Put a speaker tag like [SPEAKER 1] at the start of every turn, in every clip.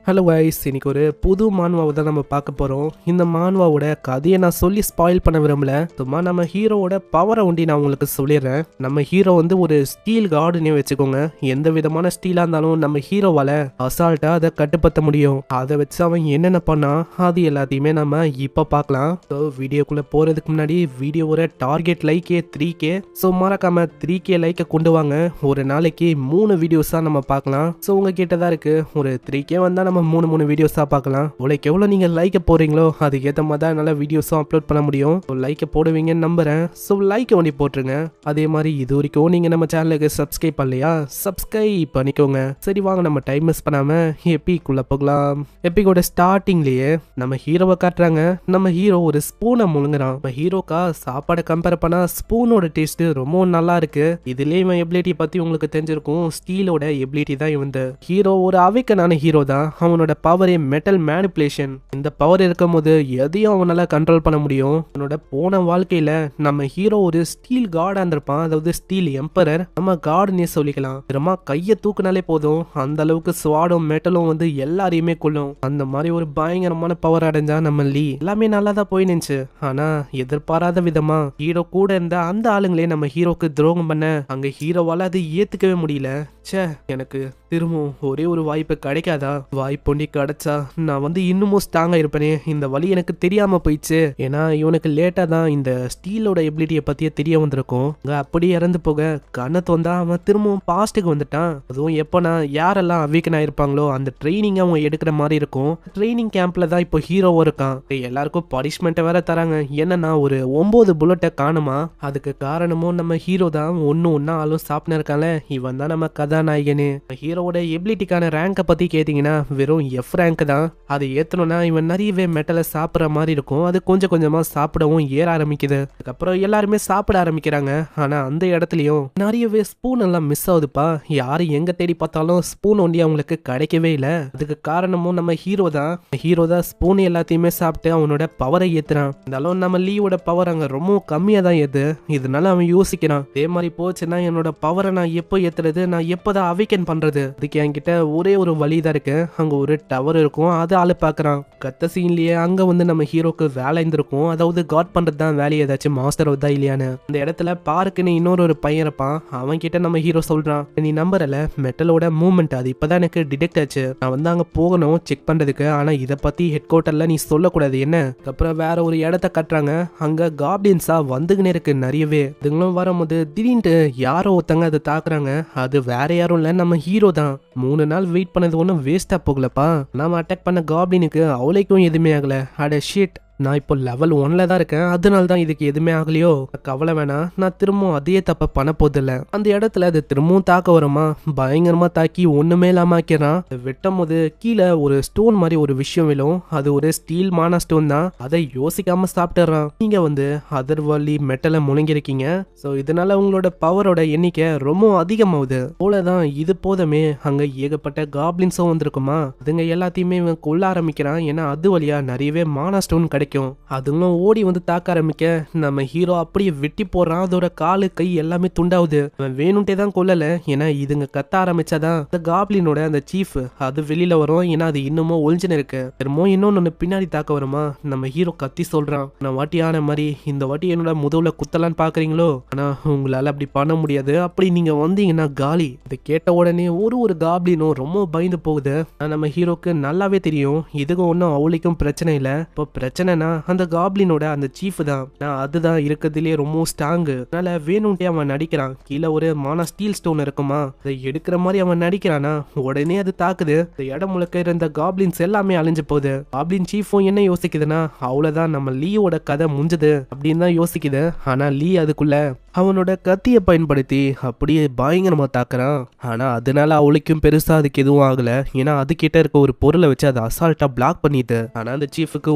[SPEAKER 1] Hello guys, இன்னைக்கு ஒரு புது மான்வாவை தான் நம்ம பார்க்க போகிறோம். இந்த மான்வாவோட கதையை நான் சொல்லி ஸ்பாயில் பண்ண விரும்பல. சும்மா நம்ம ஹீரோவோட பவரை ஒண்டி நான் உங்களுக்கு சொல்லிடுறேன். நம்ம ஹீரோ வந்து ஒரு ஸ்டீல் கார்டுன்னே வச்சுக்கோங்க. எந்த விதமான ஸ்டீலாக இருந்தாலும் நம்ம ஹீரோவால் அசால்ட்டாக அதை கட்டுப்படுத்த முடியும். அதை வச்சு அவன் என்னென்ன பண்ணா அது எல்லாத்தையுமே நம்ம இப்போ பார்க்கலாம். ஸோ வீடியோக்குள்ளே போகிறதுக்கு முன்னாடி வீடியோவோட டார்கெட் லைக்கே 3K. ஸோ மறக்காம 3K லைக்கை கொண்டு வாங்க. ஒரு நாளைக்கு 3 வீடியோஸாக நம்ம பார்க்கலாம். ஸோ உங்ககிட்ட தான் இருக்குது. ஒரு 3K வந்தால் நம்ம 3 வீடியோஸாக பார்க்கலாம். உங்களுக்கு எவ்வளோ நீங்கள் லைக்கை போடுறீங்களோ அதுக்கேற்ற மாதிரி தான் என்னால் வீடியோஸும் அப்லோட் பண்ண முடியும். ஸோ லைக்கை போடுவீங்கன்னு நம்புகிறேன். ஸோ லைக்கை ஒண்டி போட்டுருங்க. அதே மாதிரி இது வரைக்கும் நீங்கள் நம்ம சேனலுக்கு சப்ஸ்கிரைப் பண்ணலையா, சப்ஸ்கிரைப் பண்ணிக்கோங்க. சரி வாங்க, நம்ம டைம் மிஸ் பண்ணாமல் எப்பிக்குள்ளே போகலாம். எப்பிக்கோட ஸ்டார்டிங்லேயே நம்ம ஹீரோவை காட்டுறாங்க. நம்ம ஹீரோ ஒரு ஸ்பூனை முழுங்குறான். நம்ம ஹீரோக்கா சாப்பாடை கம்பேர் பண்ணால் ஸ்பூனோட டேஸ்ட் ரொம்ப நல்லா இருக்கு. இதுலேயே இவன் எபிலிட்டி பற்றி உங்களுக்கு தெரிஞ்சிருக்கும். ஸ்டீலோட எபிலிட்டி தான் இவன். ஹீரோ ஒரு அவேக்கனான ஹீரோ தான். அவனோட பவரே மெட்டல் மேனிபுலேஷன். இந்த பவர் இருக்கும் போது எதையும் அவனால கண்ட்ரோல் பண்ண முடியும். அவனோட போன வாழ்க்கையில நம்ம ஹீரோ ஒரு ஸ்டீல் கார்டா இருந்திருப்பான். அதாவது ஸ்டீல் எம்பரர். நம்ம கார்டுன்னே சொல்லிக்கலாம். திரும்ப கையை தூக்குனாலே போதும் அந்த அளவுக்கு ஸ்வாடும் மெட்டலும் வந்து எல்லாரையுமே கொள்ளும். அந்த மாதிரி ஒரு பயங்கரமான பவர் அடைஞ்சா நம்ம லீ. எல்லாமே நல்லா தான் போய் நினைச்சு. ஆனா எதிர்பாராத விதமா ஹீரோ கூட இருந்த அந்த ஆளுங்களே நம்ம ஹீரோக்கு துரோகம் பண்ண அங்க ஹீரோவால அது ஏத்துக்கவே முடியல. ச்சே, எனக்கு திரும்பவும் ஒரே ஒரு வாய்ப்பு கிடைக்காதா? வாய்ப்பு கிடைச்சா நான் வந்து இன்னமும் ஸ்ட்ராங்கா இருப்பேனே. இந்த வழி எனக்கு தெரியாம போயிடுச்சு. ஏன்னா இவனுக்கு லேட்டா தான் இந்த ஸ்டீலோட எபிலிட்டியை பத்தியே தெரிய வந்திருக்கும். அப்படி இறந்து போக கண்ணை தோந்தா அவன் திரும்பவும் பாஸ்ட்டுக்கு வந்துட்டான். அதுவும் எப்பனா யாரெல்லாம் வீக்கன் ஆயிருப்பாங்களோ அந்த ட்ரைனிங் அவங்க எடுக்கிற மாதிரி இருக்கும். ட்ரைனிங் கேம்ப்ல தான் இப்போ ஹீரோவும் இருக்கான். எல்லாருக்கும் பனிஷ்மெண்ட்டை வேற தராங்க. என்னன்னா ஒரு 9 புல்லட்டை காணுமா. அதுக்கு காரணமும் நம்ம ஹீரோ தான். ஒன்னா ஆளும் சாப்பிட்டு இருக்கான்ல, இவன் தான் நம்ம கதாநாயகனே. ஹீரோவோட எபிலிட்டிக்கான ரேங்கை பத்தி கேட்டீங்கன்னா வெறும் F ரேங்க் தான். அதை ஏத்தணும்னா இவன் நிறையவே மெட்டலை சாப்பிட்ற மாதிரி இருக்கும். அது கொஞ்சம் கொஞ்சமா சாப்பிடவும் ஏற ஆரம்பிக்குது. அதுக்கப்புறம் எல்லாருமே சாப்பிட ஆரம்பிக்கிறாங்க. ஆனா அந்த இடத்துலயும் நிறையவே ஸ்பூன் எல்லாம் மிஸ் ஆகுதுப்பா. யாரு எங்க தேடி பார்த்தாலும் ஸ்பூன் ஒண்டி அவங்களுக்கு கிடைக்கவே இல்லை. அதுக்கு காரணமும் நம்ம ஹீரோ தான். ஹீரோ தான் ஸ்பூன் எல்லாத்தையுமே சாப்பிட்டு அவனோட பவரை ஏத்துறான். இருந்தாலும் நம்ம லீவோட பவர் அங்க ரொம்ப கம்மியா தான் ஏது. இதனால அவன் யோசிக்கிறான், இதே மாதிரி போச்சுன்னா என்னோட பவரை நான் எப்போ ஏத்துறது, நான் எப்போதான் அவேக்கன் பண்றது? அதுக்கு என்கிட்ட ஒரே ஒரு வழி தான் இருக்கு. அங்க ஒரு டவர் இருக்கும், அது ஆளு பாக்குறான். கத்த சீன்லயே அங்க வந்து நம்ம ஹீரோக்கு வேலை இருந்திருக்கும். அதாவது காட் பண்றது தான் வேலையை, ஏதாச்சும் மாஸ்டர் தான் இல்லையான்னு. அந்த இடத்துல பார்க்குன்னு இன்னொரு பையன் இருப்பான். அவன் கிட்ட நம்ம ஹீரோ சொல்றான், நீ நம்பறல, மெட்டலோட மூவ்மெண்ட் அது இப்பதான் எனக்கு டிடெக்ட் ஆச்சு. நான் வந்து அங்க போகணும் செக் பண்றதுக்கு. ஆனா இதை பத்தி ஹெட் குவார்ட்டர்ல நீ சொல்லக்கூடாது என்ன. அப்புறம் வேற ஒரு இடத்த கட்டுறாங்க. அங்க காப்ளின்ஸா வந்துகினே இருக்கு நிறையவே. இதுங்களும் வரும்போது திடீர்னு யாரோ ஒருத்தங்க அதை தாக்குறாங்க. அது வேற யாரும் இல்ல, நம்ம ஹீரோ தான். 3 நாள் வெயிட் பண்ணது ஒன்றும் வேஸ்டா போகலப்பா. நாம அட்டாக் பண்ண காப்ளினுக்கு அவளைக்கும் எதுவுமே ஆகல. அட ஷிட், நான் இப்போ லெவல் 1ல தான் இருக்கேன். அதனால தான் இதுக்கு எதுவுமே ஆகலையோ. கவலை வேணாம், நான் திரும்பவும் அதே தப்ப பண்ண போதில்ல. அந்த இடத்துல அது திரும்பவும் தாக்க வருமா, பயங்கரமா தாக்கி ஒண்ணுமே இல்லாம ஆக்கிறான். வெட்டும் போது கீழே ஒரு ஸ்டோன் மாதிரி ஒரு விஷயம் விழும். அது ஒரு ஸ்டீல் மானா ஸ்டோன் தான். அதை யோசிக்காம சாப்பிட்டுறான். நீங்க வந்து அதர் வழி மெட்டலை முழுங்கிருக்கீங்க. ஸோ இதனால உங்களோட பவரோட எண்ணிக்கை ரொம்ப அதிகமாகுது போலதான். இது போதுமே, அங்க ஏகப்பட்ட காப்ளின்ஸும் வந்திருக்குமா. அதுங்க எல்லாத்தையுமே இவன் கொல்ல ஆரம்பிக்கிறான். ஏன்னா அது வழியா நிறையவே மானா ஸ்டோன் கிடைக்கும். அதுங்களும் ஓடி வந்து தாக்க ஆரம்பிக்க நம்ம ஹீரோ அப்படியே வெட்டி போடுறான். அதோட காலு கை எல்லாமே துண்டாவுது. அவன் வேணும்ட்டே தான் கொல்லல. ஏன்னா இதுங்க கத்த ஆரம்பிச்சாதான் அந்த காப்ளினோட அந்த சீஃப் அது வெளியில வரும். ஏன்னா அது இன்னமும் ஒளிஞ்சுன்னு இருக்கு. திரும்ப இன்னொன்னு பின்னாடி தாக்க வருமா. நம்ம ஹீரோ கத்தி சொல்றான், நான் வாட்டி ஆன மாதிரி இந்த வாட்டி என்னோட முதல்ல குத்தலான்னு பாக்குறீங்களோ, ஆனா உங்களால அப்படி பண்ண முடியாது. அப்படி நீங்க வந்தீங்கன்னா காலி. இதை கேட்ட உடனே ஒரு காப்ளினும் ரொம்ப பயந்து போகுது. நம்ம ஹீரோக்கு நல்லாவே தெரியும் இதுக்கு ஒன்னும் அவளுக்கும் பிரச்சனை இல்லை. இப்போ பிரச்சனை அந்த காப்ளினோட அந்த சீஃப் தான். அதுதான் இருக்கிறதுலே ரொம்ப ஸ்ட்ராங். அதனால வேணும்ட்டே அவன் நடிக்கிறான். கீழே ஒரு மானா ஸ்டீல் ஸ்டோன் இருக்குமா, அதை எடுக்கிற மாதிரி அவன் நடிக்கிறானா. உடனே அது தாக்குது. இந்த இடம் முழுக்க இருந்த காப்ளின்ஸ் எல்லாமே அழிஞ்சு போகுது. காப்ளின் சீஃபும் என்ன யோசிக்குதுன்னா, அவ்வளவுதான் நம்ம லீயோட கதை முடிஞ்சது அப்படின்னு தான் யோசிக்குது. ஆனா லீ அதுக்குள்ள அவனோட கத்தியை பயன்படுத்தி அப்படியே பயங்கரமா தாக்குறான். ஆனா அதனால அவளுக்கும் பெருசா அதுக்கு எதுவும் ஆகல. ஏன்னா அது கிட்ட இருக்க ஒரு பொருளை வச்சு அதை அசால்ட்டா பிளாக் பண்ணிட்டு. ஆனா அந்த சீஃபுக்கு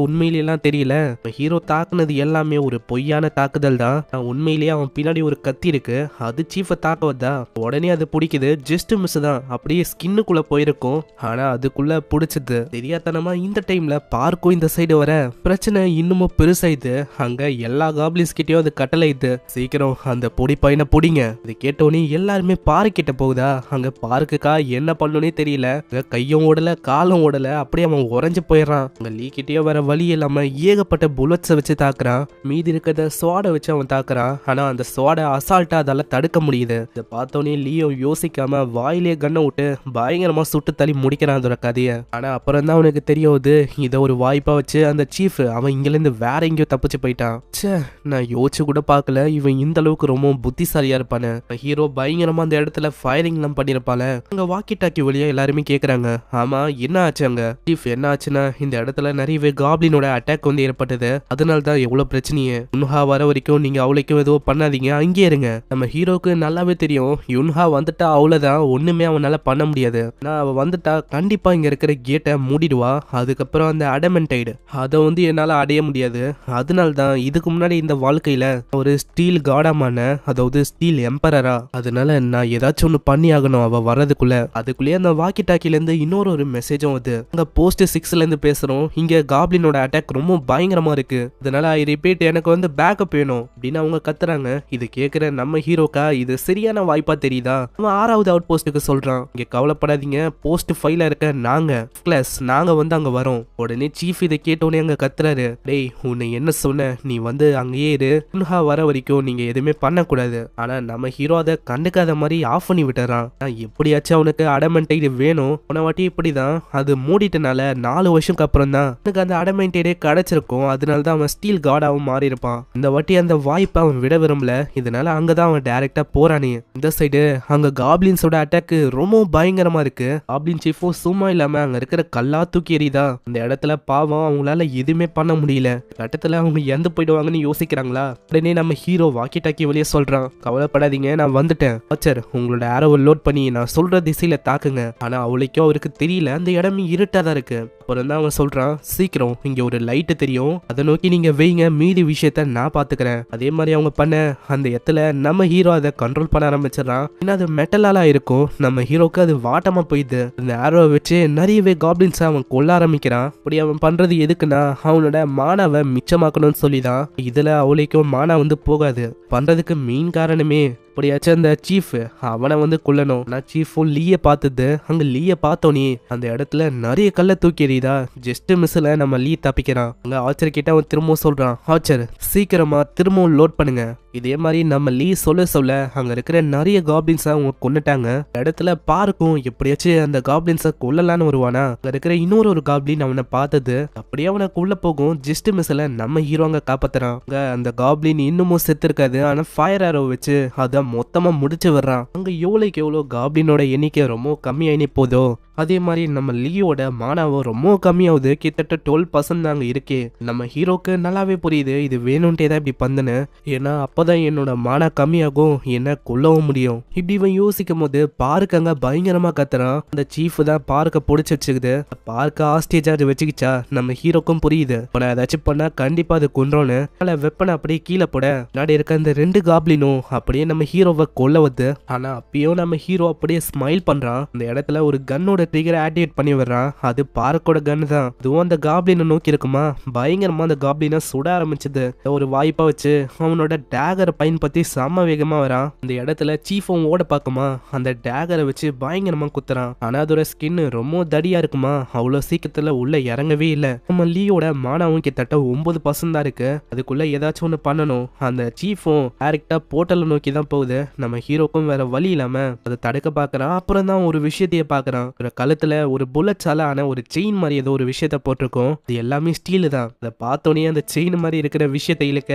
[SPEAKER 1] உண்மையிலாம் தெரியல, ஹீரோ தாக்குனது எல்லாமே ஒரு பொய்யான தாக்குதல் தான். உண்மையிலேயே அவன் பின்னாடி ஒரு கத்தி இருக்கு, அது சீஃபை தாக்க வந்தா. உடனே அது பிடிக்குது. ஜஸ்ட் மிஸ் தான், அப்படியே ஸ்கின்னுக்குள்ள போயிருக்கும். ஆனா அதுக்குள்ள பிடிச்சது தெரியாதனமா. இந்த டைம்ல பார்க்கும் இந்த சைடு வர பிரச்சனை இன்னமும் பெருசாயிது. அங்க எல்லா காப்ளின்ஸ் கிட்டயும் அது கட்டளையுது, சீக்கிரம் அந்த பொடி பையனை பிடிங்க. இது கேட்டோன்னே எல்லாருமே பாரு கிட்ட போகுதா. அங்க பாருக்குக்கா என்ன பண்ணனே தெரியல. கையும் ஓடல காலும் ஓடல, அப்படியே அவன் உறைஞ்சு போயிடறான். அங்க லீ கிட்டேயோ வேற வழி இல்லாம ஏகப்பட்ட புல்லட்ஸை வச்சு தாக்குறான். மீதி இருக்கிறத ஸ்வாடை வச்சு அவன் தாக்குறான். ஆனா அந்த ஸ்வாடை அசால்ட்டா அதால தடுக்க முடியுது. இதை பார்த்தோன்னே லீயோ யோசிக்காம வாயிலே கண்ணை விட்டு பயங்கரமா சுட்டு தள்ளி முடிக்கிறான் அதோட கதையை. ஆனா அப்புறம் தான் அவனுக்கு தெரியாது, இதை ஒரு வாய்ப்பா வச்சு அந்த சீஃப் அவன் இங்கிருந்து வேற எங்கேயோ தப்பிச்சு போயிட்டான். ச்சே, நான் யோசிச்சு கூட பார்க்கல இவன் இந்த அளவுக்கு ரொம்ப புத்திசாலியா இருப்பானு. ஹீரோ பயங்கரமா அந்த இடத்துல ஃபயரிங் எல்லாம் பண்ணிருப்பால. அங்க வாக்கி டாக்கி வழியா எல்லாருமே கேக்குறாங்க, ஆமா என்ன ஆச்சு அங்க சீஃப்? என்ன ஆச்சுன்னா இந்த இடத்துல நிறையவே காப்ளினோட அட்டாக் வந்து ஏற்பட்டது, அதனால தான் எவ்வளவு பிரச்சனையே. யுன்ஹா வர வரைக்கும் நீங்க அவளுக்கும் எதுவும் பண்ணாதீங்க, அங்கே இருங்க. நம்ம ஹீரோக்கு நல்லாவே தெரியும் யுன்ஹா வந்துட்டா அவ்வளவுதான், ஒண்ணுமே அவனால பண்ண முடியாது. நான் அவ வந்துட்டா கண்டிப்பா இங்க இருக்கிற கேட்டை மூடிடுவா. அதுக்கப்புறம் அந்த அடமெண்டைடு அதை வந்து என்னால அடைய முடியாது. அதனால தான் இதுக்கு முன்னாடி இந்த வாழ்க்கையில ஒரு ஸ்டீல் காடாமான, அதாவது ஸ்டீல் எம்பரரா, அதனால நான் ஏதாச்சும் ஒண்ணு பண்ணி ஆகணும் அவ வர்றதுக்குள்ள. அதுக்குள்ளேயே அந்த வாக்கி டாக்கில இருந்து இன்னொரு மெசேஜும் வருது. அங்க போஸ்ட் 6ல இருந்து பேசுறோம், இங்க காப்ளினோட அட்டாக் ரொம்ப பயங்கரமா இருக்கு, அதனால ஐ ரிப்பீட் எனக்கு வந்து பேக்கப் வேணும் அப்படின்னு அவங்க கத்துறாங்க. இது கேக்குற நம்ம ஹீரோக்கா இது சரியான வாய்ப்பா தெரியுதா. அவன் 6வது அவுட் போஸ்ட்டுக்கு சொல்றான், இங்க கவலைப்படாதீங்க, போஸ்ட் 5ல இருக்க நாங்க வந்து அங்க வரோம். உடனே சீஃப் இதை கேட்டோன்னே அங்க கத்துறாரு, டேய் உன்னை என்ன சொன்ன, நீ வந்து அங்கேயே இரு, யுன்ஹா வர வரைக்கும் நீங்க எதுவுமே பண்ணக்கூடாது. ஆனா நம்ம ஹீரோ அதை கண்டுக்காத மாதிரி ஆஃப் பண்ணி விட்டுறான். எப்படியாச்சும் அவனுக்கு அடமெண்டைடு வேணும். போன வாட்டி இப்படிதான், அது மூடிட்டனால 4 வருஷத்துக்கு அப்புறம் தான் எனக்கு அந்த அடமெண்டைடே கிடைச்சிருக்கும், அதனால தான் அவன் ஸ்டீல் காடாவும் மாறி இருப்பான். இந்த வாட்டி அந்த வாய்ப்பை அவன் விட விரும்பல, இதனால அங்கதான் அவன் டைரக்டா போறானே. இந்த சைடு அங்க காப்ளின்ஸோட அட்டாக் ரொம்ப பயங்கரமா இருக்கு. காப்ளின் சீஃபும் சும்மா இல்லாம அங்க இருக்கிற கல்லா தூக்கி எறிதா. அந்த இடத்துல பாவம் அவங்களால எதுவுமே பண்ண முடியல. கட்டத்துல அவங்க இறந்து போயிடுவாங்கன்னு யோசிக்கிறாங்களா. உடனே நம்ம ஹீரோ வாக்கி டாக்கி வெளியே சொல்றான், கவலைப்படாதீங்க நான் வந்துட்டேன், ஆச்சர் உங்களோட ஆரோவை லோட் பண்ணி நான் சொல்ற திசையில தாக்குங்க. ஆனா அவளுக்கும் அவருக்கு தெரியல, அந்த இடமே இருட்டாதான் இருக்கு. அப்புறம் தான் அவன் சொல்றான், சீக்கிரம் இங்க ஒரு லைட்டு தெரியும், அதை நோக்கி நீங்க வைங்க, மீதி விஷயத்த நான் பாத்துக்கிறேன். அதே மாதிரி அவங்க பண்ண அந்த இடத்துல நம்ம ஹீரோ அதை கண்ட்ரோல் பண்ண ஆரம்பிச்சிடறான். ஏன்னா அது மெட்டலாலா இருக்கும். நம்ம ஹீரோக்கு அது வாட்டமா போயிடுது. அந்த ஆரோவை வச்சு நிறையவே காப்ளின்ஸ் அவன் கொல்ல ஆரம்பிக்கிறான். அப்படி அவன் பண்றது எதுக்குன்னா அவனோட மானாவை மிச்சமாக்கணும்னு சொல்லிதான். இதுல அவளுக்கும் மானா வந்து போகாது. பண்றதுக்கு மெயின் காரணமே அப்படியாச்சும் அந்த சீஃப் அவனை வந்து கொல்லணும். நான் சீஃபும் லீய பார்த்தது, அங்க லீய பார்த்தோனே அந்த இடத்துல நிறைய கல்ல தூக்கி எறிதா. ஜஸ்ட் மிஸ்ல நம்ம லீ தப்பிக்கிறான். அங்க ஆச்சர் கிட்ட அவன் திரும்பவும் சொல்றான், ஆச்சர் சீக்கிரமா திரும்பவும் லோட் பண்ணுங்க. இதே மாதிரி நம்ம லீ சொல்ல அங்க இருக்கிற நிறைய காப்ளின்ஸை அவங்க கொண்டுட்டாங்க. இடத்துல பாருக்கும் எப்படியாச்சும் அந்த காப்ளின்ஸை கொல்லலான்னு வருவானா. அங்க இருக்கிற இன்னொரு காப்ளின் அவனை பார்த்தது, அப்படியே அவனை உள்ள போகும். ஜஸ்ட் மிஸ்ல நம்ம ஹீரோ அங்க காப்பாத்துறான். அந்த காப்ளின் இன்னமும் செத்து இருக்காது, ஆனா ஃபயர் ஆரோ வச்சு அத மொத்தமா முடிச்சு வர்றான். அங்க எவ்வளவுக்கு எவ்வளவு காப்ளினோட எண்ணிக்கை ரொம்ப கம்மியாயினே போதோ, அதே மாதிரி நம்ம லீயோட மானாவும் ரொம்ப கம்மியாகுது. கிட்டத்தட்ட 12% அங்க இருக்கே. நம்ம ஹீரோக்கு நல்லாவே புரியுது இது வேணும்ட்டே தான் இப்படி பண்ணுன்னு. ஏன்னா அப்பதான் என்னோட மானா கம்மியாகும், என்ன கொல்லவும் முடியும். இப்படி இவன் யோசிக்கும் போது பார்க்க அங்க பயங்கரமா கத்துறான். அந்த சீஃப் தான் பார்க்க பிடிச்சி வச்சுக்குது. பார்க்க ஆஸ்டேஜா வச்சுக்கிச்சா நம்ம ஹீரோக்கும் புரியுது, நான் ஏதாச்சும் பண்ணா கண்டிப்பா அது கொன்றோன்னு. அதனால வெப்பனை அப்படியே கீழே போட முன்னாடி இருக்க அந்த 2 காப்ளினும் அப்படியே நம்ம ஹீரோவை கொல்ல வருது. ஆனா அப்பயும் நம்ம ஹீரோ அப்படியே ஸ்மைல் பண்றான். அந்த இடத்துல ஒரு கன்னோட ட்ரிகரை ஆக்டிவேட் பண்ணி வர்றான். அது பார்க்கோட கன் தான். அதுவும் அந்த காப்ளினை நோக்கி இருக்குமா. பயங்கரமா அந்த காப்ளினை சுட ஆரம்பிச்சது. ஒரு வாய்ப்பா வச்சு அவனோட டேகரை பயன்படுத்தி செம்ம வேகமா வரான். அந்த இடத்துல சீஃபும் ஓட பாக்குமா, அந்த டேகரை வச்சு பயங்கரமா குத்துறான். ஆனா அதோட ஸ்கின் ரொம்ப தடியா இருக்குமா, அவ்வளவு சீக்கிரத்துல உள்ள இறங்கவே இல்லை. நம்ம லீயோட மானாவும் கிட்டத்தட்ட 9% தான் இருக்கு. அதுக்குள்ள ஏதாச்சும் ஒண்ணு பண்ணணும். அந்த சீஃபும் டைரக்டா போர்ட்டலை நோக்கி தான் போகுது. நம்ம ஹீரோக்கும் வேற வழி இல்லாம அதை தடுக்க பாக்குறான். அப்புறம் தான் ஒரு விஷயத்தையே பாக்குறான். ஒரு கழுத்துல ஒரு புல்லட்ஸால ஆன ஒரு செயின் மாதிரி ஏதோ ஒரு விஷயத்த போட்டிருக்கோம். இது எல்லாமே ஸ்டீல் தான். அதை பார்த்தோன்னே அந்த செயின் மாதிரி இருக்கிற விஷயத்தை இழுக்க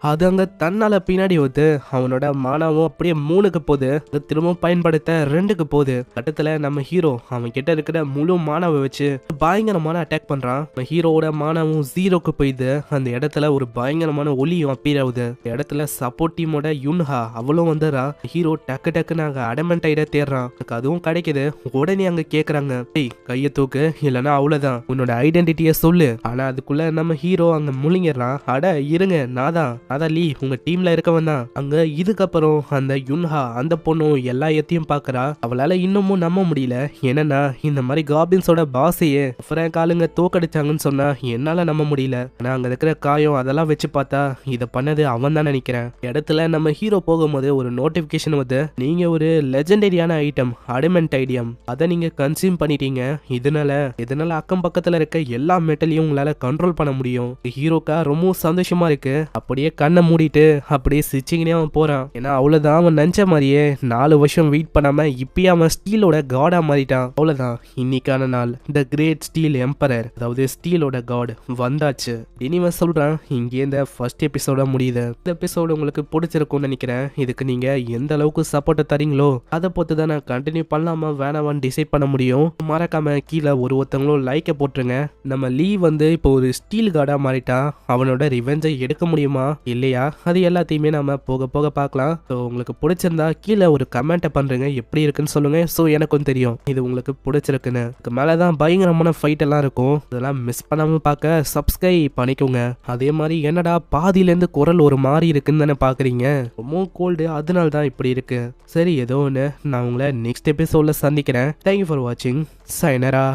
[SPEAKER 1] அது அங்க தன்னால பின்னாடி வந்து அவனோட மானாவும் அப்படியே 3க்கு போகுது. அது திரும்பவும் பயன்படுத்த 2க்கு போகுது. கட்டத்துல நம்ம ஹீரோ அவன் கிட்ட இருக்கிற முழு மானாவை வச்சு பயங்கரமான அட்டாக் பண்றான். ஹீரோவோட மானாவும் 0க்கு போயிடுது. அந்த இடத்துல ஒரு பயங்கரமான ஒளியும் அப்பீர் ஆகுது. இடத்துல சப்போர்ட் டீமோட யுன்ஹா அவளும் வந்துடுறா. ஹீரோ டக்கு டக்குன்னு அங்க அடமெண்ட் ஐட தேடுறான். அதுவும் கிடைக்குது. உடனே அங்க கேக்குறாங்க, டேய் கைய தூக்கு இல்லனா அவ்வளவுதான், உன்னோட ஐடென்டிட்டிய சொல்லு. ஆனா அதுக்குள்ள நம்ம ஹீரோ அங்க முழுங்கிடுறான். அட இருங்க, நாதான் லீ, உங்க டீம்ல இருக்கவன் தான். அங்க இதுக்கப்புறம் அந்த யுன்ஹா அந்த பொண்ணும் எல்லாத்தையும் பாக்குறா. அவளால இன்னமும் நம்ப முடியல. என்னன்னா இந்த மாதிரி காபின்ஸோட பாஸையே ஃப்ராங்க் ஆளுங்க தோக்கடிச்சாங்கன்னு சொன்னா என்னால நம்ப முடியல. ஆனா அங்க இருக்கிற காயம் அதெல்லாம் வச்சு பார்த்தா இத பண்ணது அவன் தான் நினைக்கிறேன். இடத்துல நம்ம ஹீரோ போகும்போது ஒரு நோட்டிபிகேஷன் வந்து, நீங்க ஒரு லெஜெண்டரியான ஐட்டம் அடிமெண்ட் ஐடியம் அதை நீங்க கன்சியூம் பண்ணிட்டீங்க. இதனால அக்கம் பக்கத்துல இருக்க எல்லா மெட்டலையும் உங்களால கண்ட்ரோல் பண்ண முடியும். ஹீரோக்கா ரொம்ப சந்தோஷமா இருக்கு. அப்படியே கண்ணை மூடிட்டு அப்படியே சிரிச்சிங்கனே அவன் போறான். ஏன்னா அவ்வளவுதான், அவன் நினைச்ச மாதிரியே 4 வருஷம் வெயிட் பண்ணாம இப்பயே அவன் ஸ்டீலோட காடா மாறிட்டான். அவ்வளவுதான், இன்னைக்கான நாள் த கிரேட் ஸ்டீல் எம்பரர், அதாவது ஸ்டீலோட காட் வந்தாச்சு. இனிவன் சொல்றான். இங்கே இந்த ஃபர்ஸ்ட் எபிசோட முடியுது. இந்த எபிசோடு உங்களுக்கு பிடிச்சிருக்கும்னு நினைக்கிறேன். இதுக்கு நீங்க எந்த அளவுக்கு சப்போர்ட் தரீங்களோ அதை பொறுத்து தான் நான் கண்டினியூ பண்ணலாமா வேணாமான்னு டிசைட் பண்ண முடியும். மறக்காம கீழே ஒருத்தங்களும் லைக்கை போட்டுருங்க. நம்ம லீ வந்து இப்போ ஒரு ஸ்டீல் கார்டா மாறிட்டான். அவனோட ரிவெஞ்சை எடுக்க முடியுமா இல்லையா, அது எல்லாத்தையுமே நம்ம போக போக பார்க்கலாம். ஸோ உங்களுக்கு பிடிச்சிருந்தா கீழே ஒரு கமெண்ட்டை பண்றீங்க, எப்படி இருக்குன்னு சொல்லுங்க. ஸோ எனக்கும் தெரியும் இது உங்களுக்கு பிடிச்சிருக்குன்னு. இதுக்கு மேலதான் பயங்கரமான ஃபைட் எல்லாம் இருக்கும். இதெல்லாம் மிஸ் பண்ணாம பார்க்க சப்ஸ்கிரைப் பண்ணிக்கோங்க. அதே மாதிரி என்னடா பாதியிலேருந்து குரல் ஒரு மாதிரி இருக்குன்னு தானே பாக்குறீங்க, ரொம்ப கோல்டு, அதனால தான் இப்படி இருக்கு. சரி ஏதோ ஒன்று, நான் உங்களை நெக்ஸ்ட் எபிசோட்ல சந்திக்கிறேன். தேங்க்யூ ஃபார் வாட்சிங். சைனரா.